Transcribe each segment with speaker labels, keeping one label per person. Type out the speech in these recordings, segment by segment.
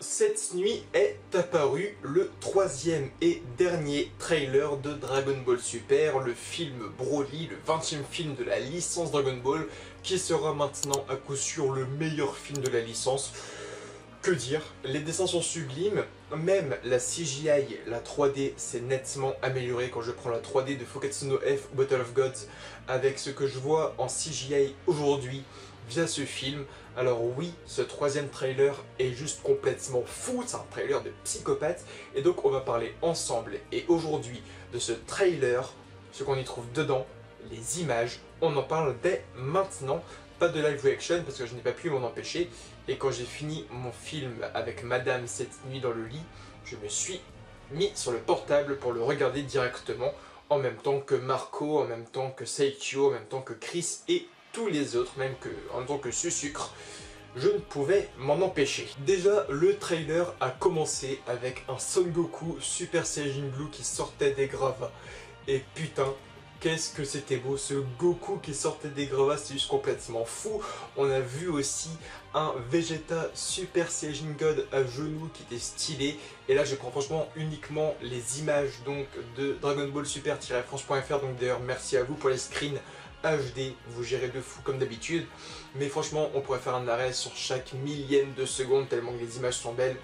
Speaker 1: Cette nuit est apparu le troisième et dernier trailer de Dragon Ball Super, le film Broly, le 20e film de la licence Dragon Ball, qui sera maintenant à coup sûr le meilleur film de la licence. Que dire, les dessins sont sublimes, même la CGI, la 3D s'est nettement améliorée quand je prends la 3D de Fukatsu no F ou Battle of Gods avec ce que je vois en CGI aujourd'hui via ce film. Alors oui, ce troisième trailer est juste complètement fou, c'est un trailer de psychopathe, et donc on va parler ensemble et aujourd'hui de ce trailer, ce qu'on y trouve dedans, les images, on en parle dès maintenant. Pas de live reaction parce que je n'ai pas pu m'en empêcher, et quand j'ai fini mon film avec madame cette nuit dans le lit, je me suis mis sur le portable pour le regarder directement en même temps que Marco, en même temps que Seikyo, en même temps que Chris et tous les autres, en même temps que Sucre. Je ne pouvais m'en empêcher. Déjà, le trailer a commencé avec un Son Goku Super Saiyan Blue qui sortait des gravats. Et putain, qu'est-ce que c'était beau, ce Goku qui sortait des gravats, c'est juste complètement fou. On a vu aussi un Vegeta Super Saiyan God à genoux qui était stylé. Et là je prends franchement uniquement les images donc de Dragon Ball Super-France.fr. Donc d'ailleurs merci à vous pour les screens HD, vous gérez de fou comme d'habitude. Mais franchement on pourrait faire un arrêt sur chaque millième de seconde tellement que les images sont belles.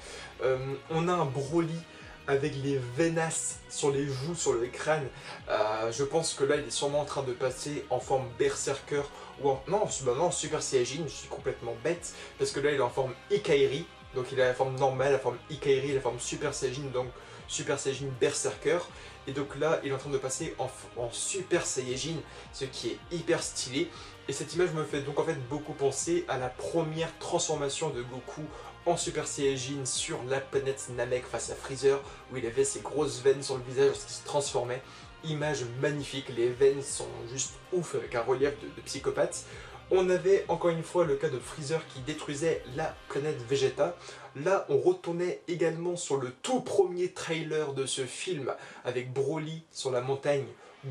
Speaker 1: On a un Broly avec les veinasses sur les joues, sur le crâne. Je pense que là il est sûrement en train de passer en forme berserker ou en... Non, Super Saiyajin, je suis complètement bête parce que là il est en forme Ikairi, donc il a la forme normale, la forme Ikairi, la forme Super Saiyajin, donc Super Saiyajin berserker, et donc là il est en train de passer en Super Saiyajin, ce qui est hyper stylé. Et cette image me fait donc en fait beaucoup penser à la première transformation de Goku en Super Saiyajin sur la planète Namek face à Freezer, où il avait ses grosses veines sur le visage lorsqu'il se transformait. Image magnifique, les veines sont juste ouf avec un relief de psychopathe. On avait encore une fois le cas de Freezer qui détruisait la planète Vegeta. Là on retournait également sur le tout premier trailer de ce film avec Broly sur la montagne,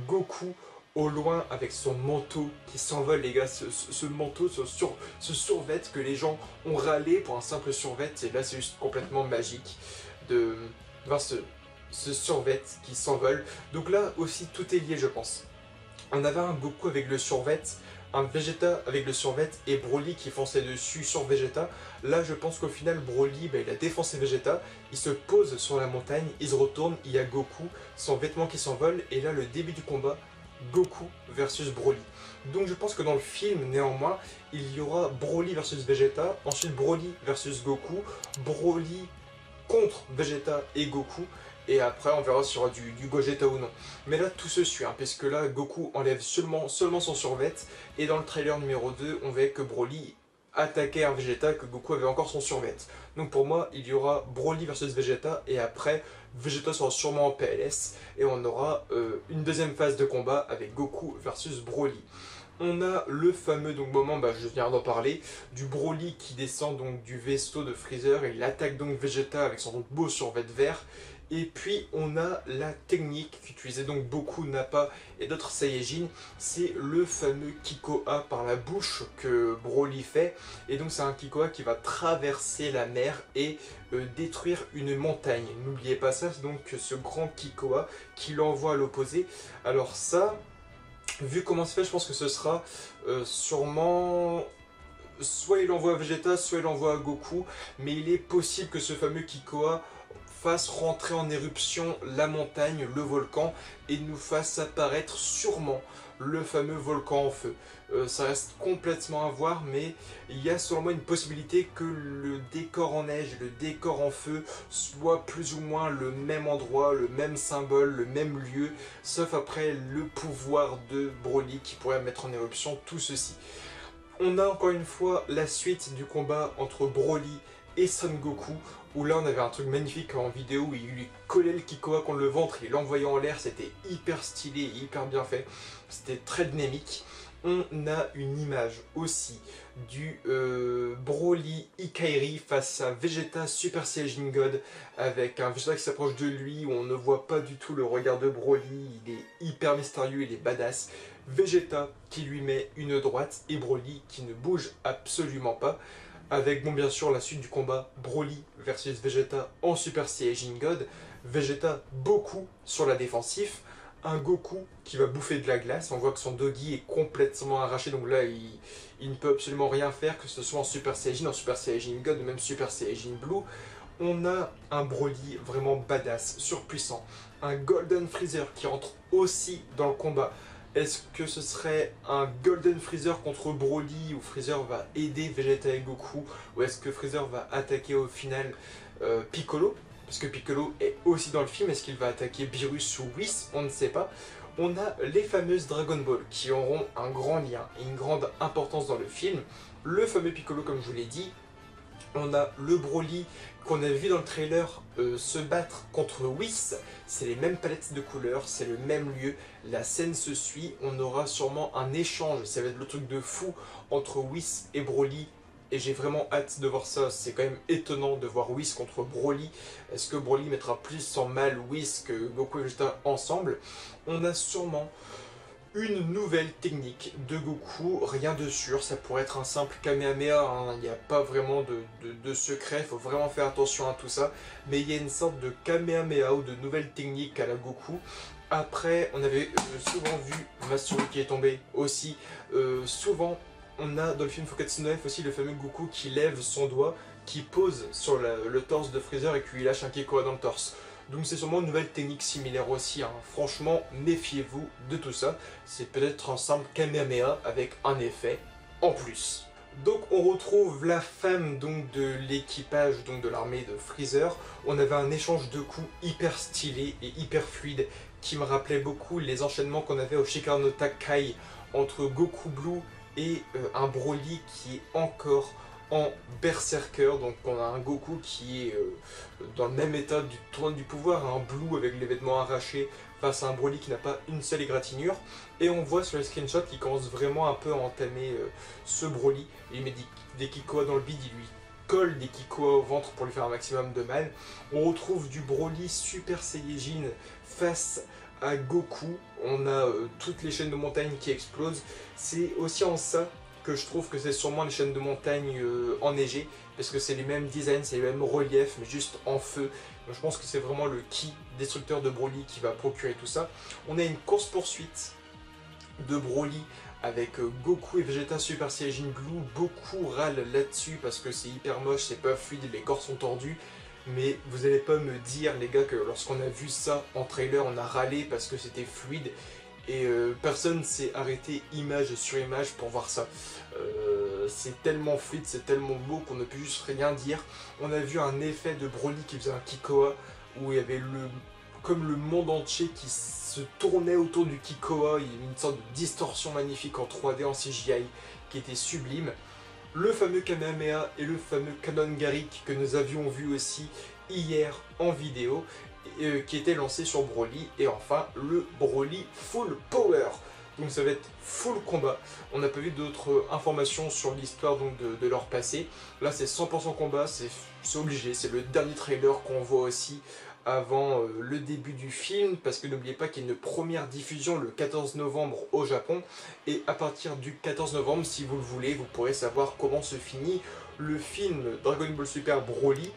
Speaker 1: Goku au loin avec son manteau qui s'envole, les gars, ce manteau, ce survêt que les gens ont râlé pour un simple survêt, et là c'est juste complètement magique de voir ce survêt qui s'envole. Donc là aussi tout est lié je pense. On avait un Goku avec le survêt, un Vegeta avec le survêt et Broly qui fonçait dessus sur Vegeta. Là je pense qu'au final Broly il a défoncé Vegeta, il se pose sur la montagne, il se retourne, il y a Goku, son vêtement qui s'envole, et là le début du combat, Goku versus Broly. Donc je pense que dans le film néanmoins il y aura Broly versus Vegeta, ensuite Broly versus Goku, Broly contre Vegeta et Goku, et après on verra s'il y aura du Gogeta ou non. Mais là tout se suit, puisque là Goku enlève seulement son survêt, et dans le trailer numéro 2 on voit que Broly attaquait un Vegeta, que Goku avait encore son survêt. Donc pour moi il y aura Broly versus Vegeta, et après Vegeta sera sûrement en PLS, et on aura une deuxième phase de combat avec Goku versus Broly. On a le fameux moment, je viens d'en parler, du Broly qui descend donc du vaisseau de Freezer, et il attaque donc Vegeta avec son beau survêt vert. Et puis on a la technique qu'utilisaient donc beaucoup Nappa et d'autres Saiyajin, c'est le fameux Kikoa par la bouche que Broly fait. Et donc c'est un Kikoa qui va traverser la mer et détruire une montagne. N'oubliez pas ça, c'est donc ce grand Kikoa qui l'envoie à l'opposé. Alors ça, vu comment c'est fait, je pense que ce sera sûrement... soit il envoie à Vegeta, soit il envoie à Goku, mais il est possible que ce fameux Kikoa fasse rentrer en éruption la montagne, le volcan, et nous fasse apparaître sûrement le fameux volcan en feu. Ça reste complètement à voir, mais il y a selon moi une possibilité que le décor en neige et le décor en feu soit plus ou moins le même endroit, le même symbole, le même lieu, sauf après le pouvoir de Broly qui pourrait mettre en éruption tout ceci. On a encore une fois la suite du combat entre Broly et Son Goku, où là on avait un truc magnifique en vidéo où il lui collait le Kikoa contre le ventre, il l'envoyait en l'air, c'était hyper stylé, hyper bien fait, c'était très dynamique. On a une image aussi du Broly Ikairi face à Vegeta Super Saiyajin God, avec un Vegeta qui s'approche de lui, où on ne voit pas du tout le regard de Broly, il est hyper mystérieux, il est badass. Vegeta qui lui met une droite et Broly qui ne bouge absolument pas. avec bon bien sûr la suite du combat Broly versus Vegeta en Super Saiyajin God. Vegeta beaucoup sur la défensive, un Goku qui va bouffer de la glace, on voit que son Doggy est complètement arraché, donc là il ne peut absolument rien faire, que ce soit en Super Saiyajin, en Super Saiyajin God ou même Super Saiyajin Blue. On a un Broly vraiment badass, surpuissant, un Golden Freezer qui rentre aussi dans le combat. Est-ce que ce serait un Golden Freezer contre Broly où Freezer va aider Vegeta et Goku, ou est-ce que Freezer va attaquer au final Piccolo? Parce que Piccolo est aussi dans le film, est-ce qu'il va attaquer Beerus ou Whis? On ne sait pas. On a les fameuses Dragon Ball qui auront un grand lien et une grande importance dans le film. Le fameux Piccolo, comme je vous l'ai dit. On a le Broly qu'on a vu dans le trailer se battre contre Whis. C'est les mêmes palettes de couleurs, c'est le même lieu. La scène se suit, on aura sûrement un échange. Ça va être le truc de fou entre Whis et Broly. Et j'ai vraiment hâte de voir ça. C'est quand même étonnant de voir Whis contre Broly. Est-ce que Broly mettra plus en mal Whis que Goku et Vegeta ensemble? On a sûrement une nouvelle technique de Goku, rien de sûr, ça pourrait être un simple Kamehameha, hein. Il n'y a pas vraiment de secret, il faut vraiment faire attention à tout ça, mais il y a une sorte de Kamehameha ou de nouvelle technique à la Goku. Après, on avait souvent vu Matsuri qui est tombé aussi, souvent on a dans le film Fukatsu no F aussi le fameux Goku qui lève son doigt, qui pose sur le torse de Freezer et qui lui lâche un Kikoa dans le torse. Donc c'est sûrement une nouvelle technique similaire aussi, hein. Franchement, méfiez-vous de tout ça. C'est peut-être un simple Kamehameha avec un effet en plus. Donc on retrouve la femme donc de l'équipage donc de l'armée de Freezer. On avait un échange de coups hyper stylé et hyper fluide qui me rappelait beaucoup les enchaînements qu'on avait au Shikara no Takai entre Goku Blue et un Broly qui est encore en Berserker. Donc on a un Goku qui est dans le même état du tournoi du pouvoir, un Blue avec les vêtements arrachés face à un Broly qui n'a pas une seule égratignure. Et on voit sur les screenshots qu'il commence vraiment un peu à entamer ce Broly. Il met des Kikoa dans le bide, il lui colle des Kikoa au ventre pour lui faire un maximum de mal. On retrouve du Broly Super Saiyajin face à Goku. On a toutes les chaînes de montagne qui explosent. C'est aussi en ça que je trouve que c'est sûrement les chaînes de montagne enneigées, parce que c'est les mêmes designs, c'est les mêmes reliefs, mais juste en feu. Donc je pense que c'est vraiment le ki destructeur de Broly qui va procurer tout ça. On a une course-poursuite de Broly avec Goku et Vegeta Super Saiyajin Blue. Beaucoup râlent là-dessus parce que c'est hyper moche, c'est pas fluide, les corps sont tordus. Mais vous allez pas me dire les gars que lorsqu'on a vu ça en trailer, on a râlé parce que c'était fluide. Et personne s'est arrêté image sur image pour voir ça. C'est tellement fluide, c'est tellement beau qu'on ne peut juste rien dire. On a vu un effet de Broly qui faisait un Kikoa, où il y avait comme le monde entier qui se tournait autour du Kikoa. Il y avait une sorte de distorsion magnifique en 3D, en CGI, qui était sublime. Le fameux Kamehameha et le fameux Kanon Garrick que nous avions vu aussi hier en vidéo, qui était lancé sur Broly. Et enfin le Broly Full Power, donc ça va être full combat. On n'a pas vu d'autres informations sur l'histoire de leur passé. Là c'est 100% combat, c'est obligé, c'est le dernier trailer qu'on voit aussi avant le début du film, parce que n'oubliez pas qu'il y a une première diffusion le 14 novembre au Japon, et à partir du 14 novembre, si vous le voulez, vous pourrez savoir comment se finit le film Dragon Ball Super Broly.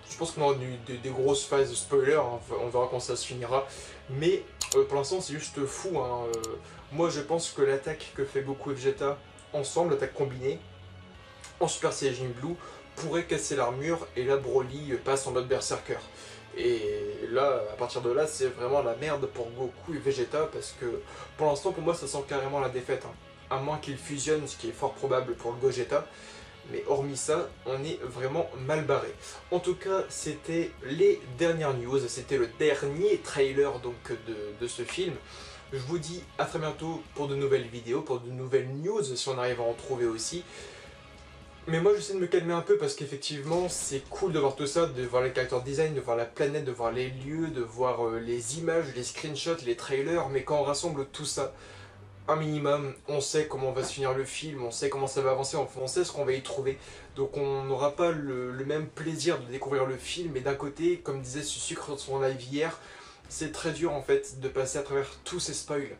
Speaker 1: Je pense qu'on aura des grosses phases de spoiler, hein, on verra quand ça se finira, mais pour l'instant c'est juste fou, hein. Moi je pense que l'attaque que fait Goku et Vegeta ensemble, l'attaque combinée, en Super Saiyajin Blue, pourrait casser l'armure, et là Broly passe en mode Berserker. Et là, à partir de là, c'est vraiment la merde pour Goku et Vegeta, parce que pour l'instant, pour moi, ça sent carrément la défaite, hein. À moins qu'ils fusionnent, ce qui est fort probable pour le Gogeta. Mais hormis ça, on est vraiment mal barré. En tout cas, c'était les dernières news, c'était le dernier trailer donc de ce film. Je vous dis à très bientôt pour de nouvelles vidéos, pour de nouvelles news, si on arrive à en trouver aussi. Mais moi j'essaie de me calmer un peu parce qu'effectivement c'est cool de voir tout ça, de voir les character design, de voir la planète, de voir les lieux, de voir les images, les screenshots, les trailers, mais quand on rassemble tout ça, un minimum, on sait comment va se finir le film, on sait comment ça va avancer, on sait ce qu'on va y trouver. Donc on n'aura pas le même plaisir de découvrir le film, mais d'un côté, comme disait Sucre sur son live hier, c'est très dur en fait de passer à travers tous ces spoils.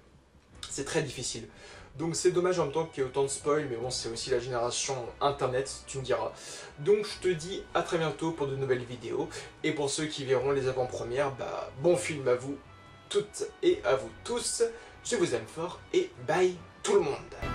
Speaker 1: C'est très difficile. Donc c'est dommage en même temps qu'il y ait autant de spoil, mais bon, c'est aussi la génération internet, tu me diras. Donc je te dis à très bientôt pour de nouvelles vidéos, et pour ceux qui verront les avant-premières, bah bon film à vous toutes et à vous tous, je vous aime fort, et bye tout le monde.